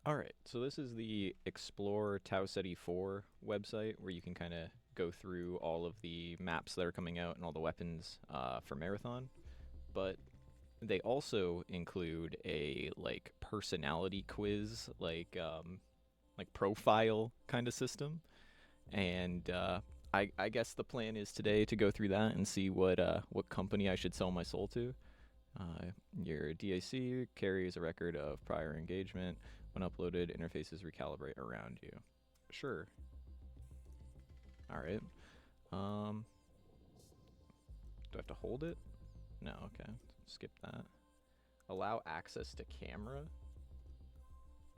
All right, so this is the Explore Tau Ceti 4 website where you can kind of go through all of the maps that are coming out and all the weapons for Marathon. But they also include a like personality quiz, like profile kind of system. And I guess the plan is today to go through that and see what company I should sell my soul to. Uh, your DAC carries a record of prior engagement. When uploaded, interfaces recalibrate around you. Sure. All right. Um, do I have to hold it? No. Okay. Skip that. Allow access to camera.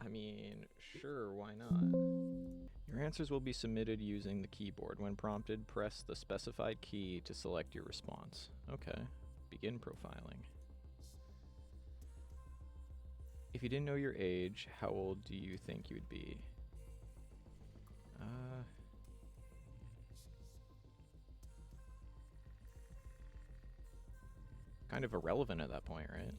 I mean, sure. Why not? Your answers will be submitted using the keyboard. When prompted, press the specified key to select your response. Okay. Begin profiling. If you didn't know your age, how old do you think you would be? Uh, Kind of irrelevant at that point, right?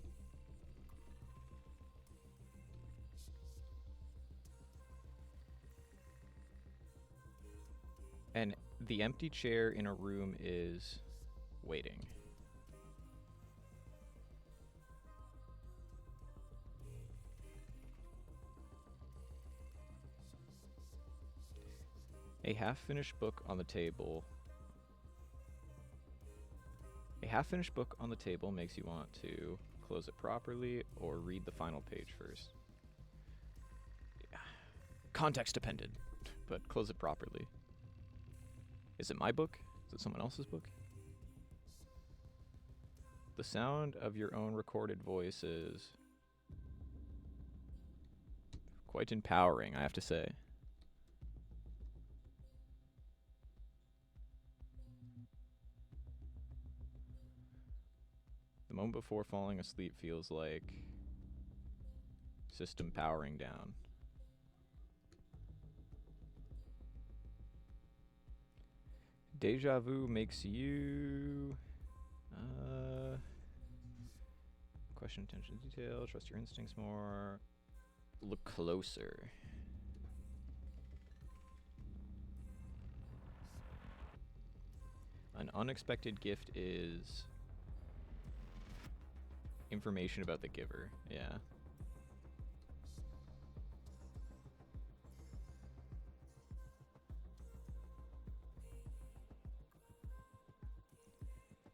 And the empty chair in a room is waiting. A half-finished book on the table. A half-finished book on the table makes you want to close it properly or read the final page first. Yeah. Context dependent, but close it properly. Is it my book? Is it someone else's book? The sound of your own recorded voice is quite empowering, I have to say. The moment before falling asleep feels like system powering down. Deja vu makes you question attention to detail, trust your instincts more, look closer. An unexpected gift is information about the giver. Yeah.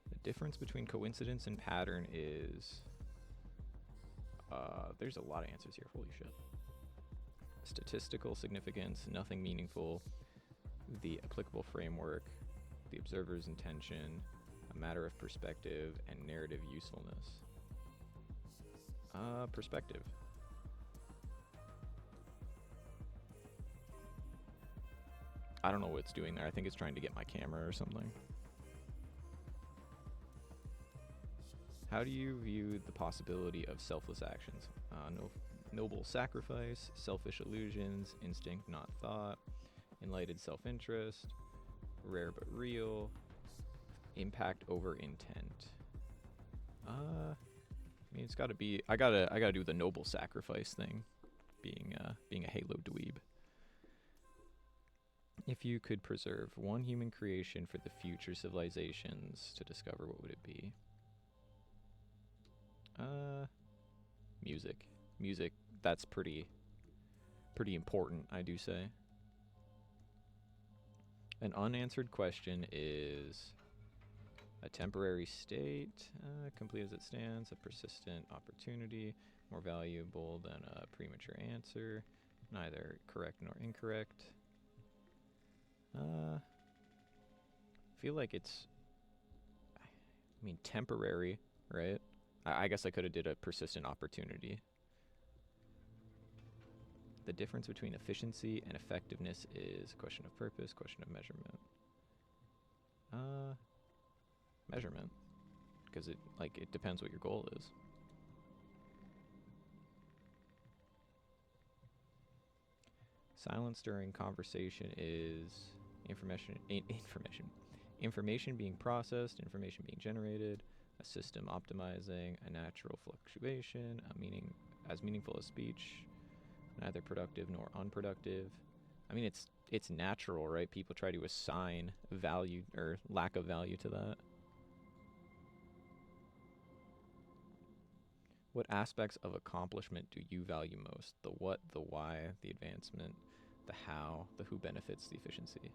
The difference between coincidence and pattern is there's a lot of answers here. Holy shit. Statistical significance, nothing meaningful, the applicable framework, the observer's intention, a matter of perspective, and narrative usefulness. Perspective. I don't know what it's doing there. I think it's trying to get my camera or something. How do you view the possibility of selfless actions? Noble sacrifice, selfish illusions, instinct not thought, enlightened self-interest, rare but real, impact over intent. I mean, it's got to be. I gotta do the noble sacrifice thing, being a Halo dweeb. If you could preserve one human creation for the future civilizations to discover, what would it be? Music. Music. That's pretty important, I do say. An unanswered question is a temporary state, complete as it stands, a persistent opportunity, more valuable than a premature answer, neither correct nor incorrect. I feel like it's, I mean, temporary, right? I guess I could have did a persistent opportunity. The difference between efficiency and effectiveness is a question of purpose, question of measurement. Measurement, because it depends what your goal is. Silence during conversation is information being processed, information being generated, a system optimizing, a natural fluctuation, a meaningful as speech, neither productive nor unproductive. I mean, it's natural, right? People try to assign value or lack of value to that. What aspects of accomplishment do you value most? The what, the why, the advancement, the how, the who benefits, the efficiency.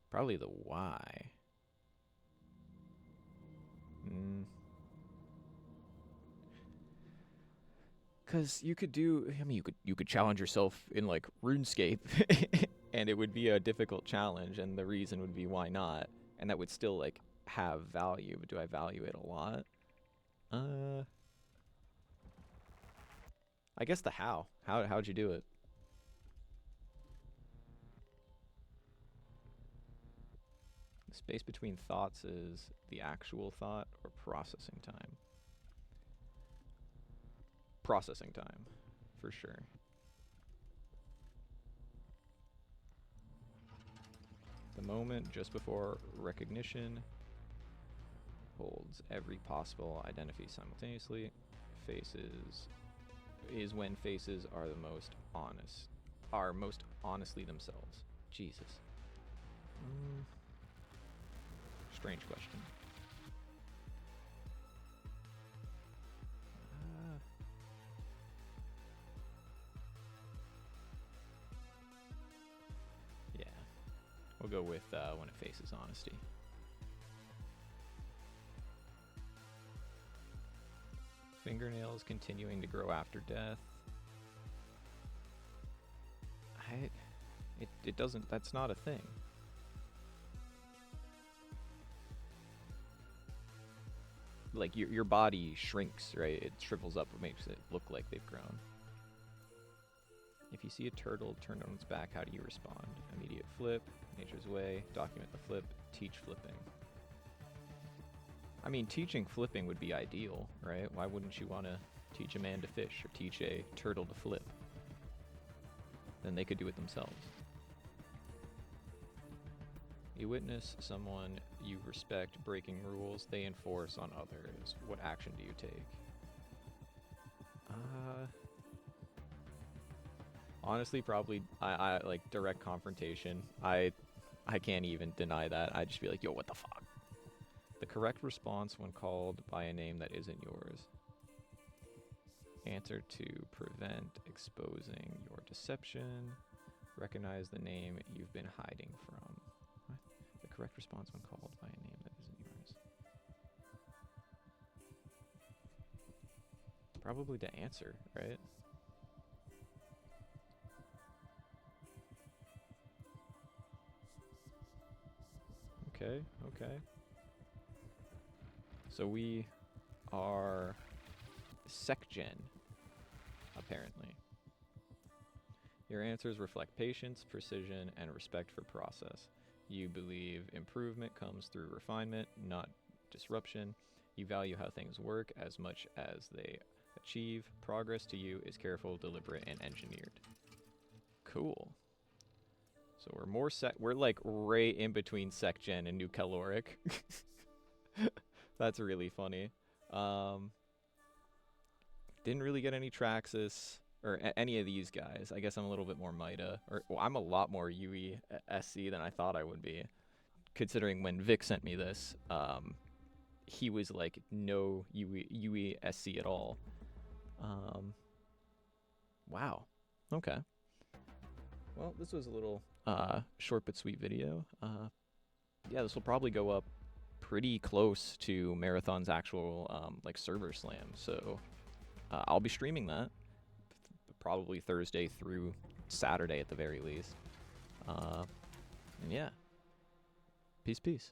Probably the why. Cause you could do. I mean, you could challenge yourself in like RuneScape, and it would be a difficult challenge, and the reason would be why not, and that would still like have value. But do I value it a lot? I guess the how. How'd you do it? The space between thoughts is the actual thought or processing time? Processing time, for sure. The moment just before recognition holds every possible identity simultaneously. Faces is when faces are the most honest, are most honestly themselves. Jesus. Strange question. Yeah. We'll go with when it faces honesty. Fingernails continuing to grow after death. It doesn't, that's not a thing. Like your body shrinks, right? It shrivels up, what makes it look like they've grown. If you see a turtle turned on its back, how do you respond? Immediate flip, nature's way, document the flip, teach flipping. I mean, teaching flipping would be ideal, right? Why wouldn't you want to teach a man to fish or teach a turtle to flip? Then they could do it themselves. You witness someone you respect breaking rules they enforce on others. What action do you take? Honestly, probably I like direct confrontation. I can't even deny that. I'd just be like, yo, what the fuck? The correct response when called by a name that isn't yours. Answer to prevent exposing your deception. Recognize the name you've been hiding from. What? The correct response when called by a name that isn't yours. Probably to answer, right? Okay, okay. So we are SecGen, apparently. Your answers reflect patience, precision, and respect for process. You believe improvement comes through refinement, not disruption. You value how things work as much as they achieve. Progress to you is careful, deliberate, and engineered. Cool. So we're more we're like right in between SecGen and New Caloric. That's really funny. Didn't really get any Traxxas or any of these guys. I guess I'm a little bit more Mida, or well, I'm a lot more UE SC than I thought I would be. Considering when Vic sent me this, he was like no UE SC at all. Wow. Okay. Well, this was a little short but sweet video. Yeah, this will probably go up pretty close to Marathon's actual like server slam. So I'll be streaming that probably Thursday through Saturday at the very least. And yeah, peace.